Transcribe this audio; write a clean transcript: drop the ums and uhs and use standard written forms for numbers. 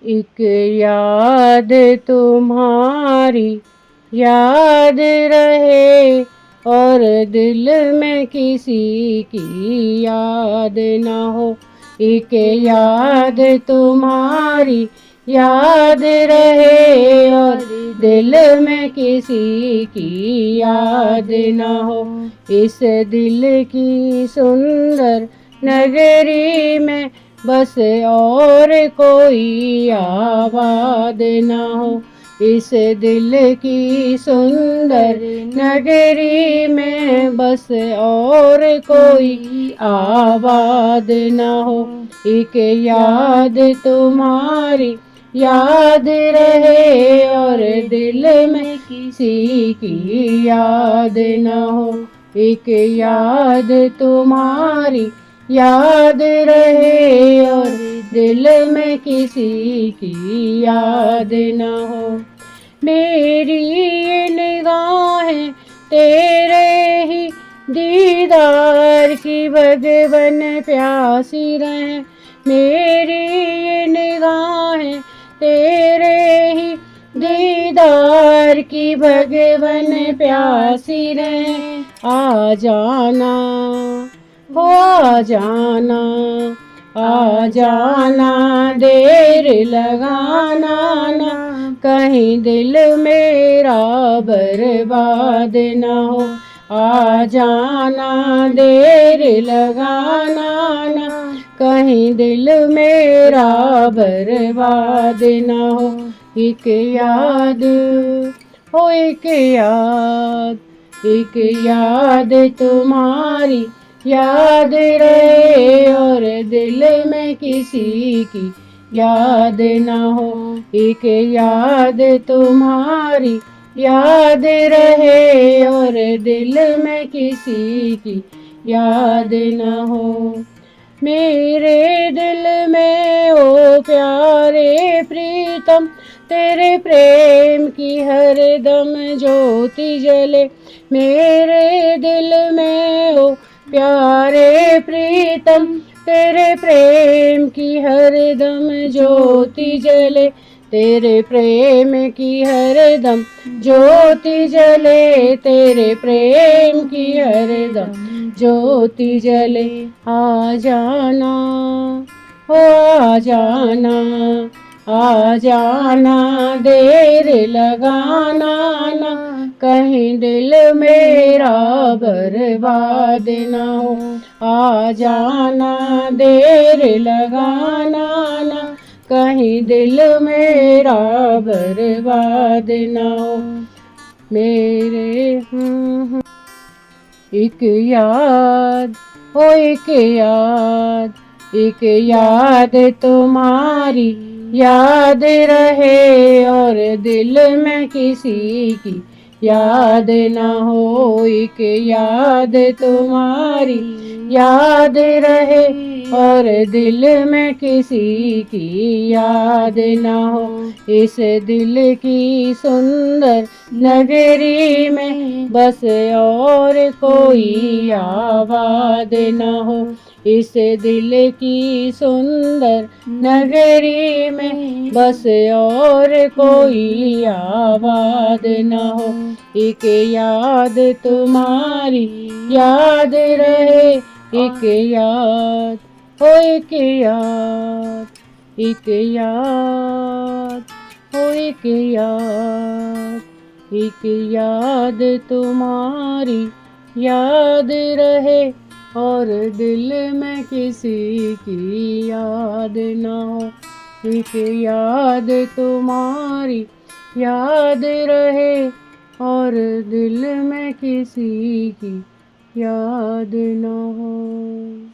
एक याद तुम्हारी याद रहे और दिल में किसी की याद ना हो। एक याद तुम्हारी याद रहे और दिल में किसी की याद ना हो। इस दिल की सुंदर नगरी में बस और कोई आबाद ना हो। इस दिल की सुंदर नगरी में बस और कोई आबाद ना हो। एक याद तुम्हारी याद रहे और दिल में किसी की याद ना हो। एक याद तुम्हारी याद रहे और दिल में किसी की याद ना हो। मेरी ये निगाहें तेरे ही दीदार की भगवन प्यासी रहें। मेरी ये निगाहें तेरे ही दीदार की भगवन प्यासी रहें। आ जाना हो आ जाना, आ जाना देर लगाना ना, कहीं दिल मेरा बर्बाद ना हो। आ जाना देर लगाना ना, कहीं दिल मेरा बर्बाद ना हो। एक याद हो एक याद तुम्हारी याद रहे और दिल में किसी की याद ना हो। एक याद तुम्हारी याद रहे और दिल में किसी की याद ना हो। मेरे दिल में ओ प्यारे प्रीतम तेरे प्रेम की हरदम ज्योति जले। मेरे दिल में ओ प्यारे प्रीतम तेरे प्रेम की हरदम ज्योति जले। तेरे प्रेम की हरदम ज्योति जले, तेरे प्रेम की हरदम ज्योति जले। आ जाना हो आ जाना, आ जाना देर लगाना ना, कहीं दिल मेरा बर्बाद ना हो। आ जाना देर लगाना ना, कहीं दिल मेरा बर्बाद ना हो। मेरे एक याद हो एक याद तुम्हारी याद रहे और दिल में किसी की याद ना हो। एक याद तुम्हारी याद रहे और दिल में किसी की याद ना हो। इस दिल की सुंदर नगरी में बस और कोई आबाद ना हो। इस दिल की सुंदर नगरी में बस और कोई आबाद ना हो। एक याद तुम्हारी याद रहे, एक याद हो एक याद हो एक याद तुम्हारी याद रहे और दिल में किसी की याद ना हो। एक याद तुम्हारी याद रहे और दिल में किसी की याद ना हो।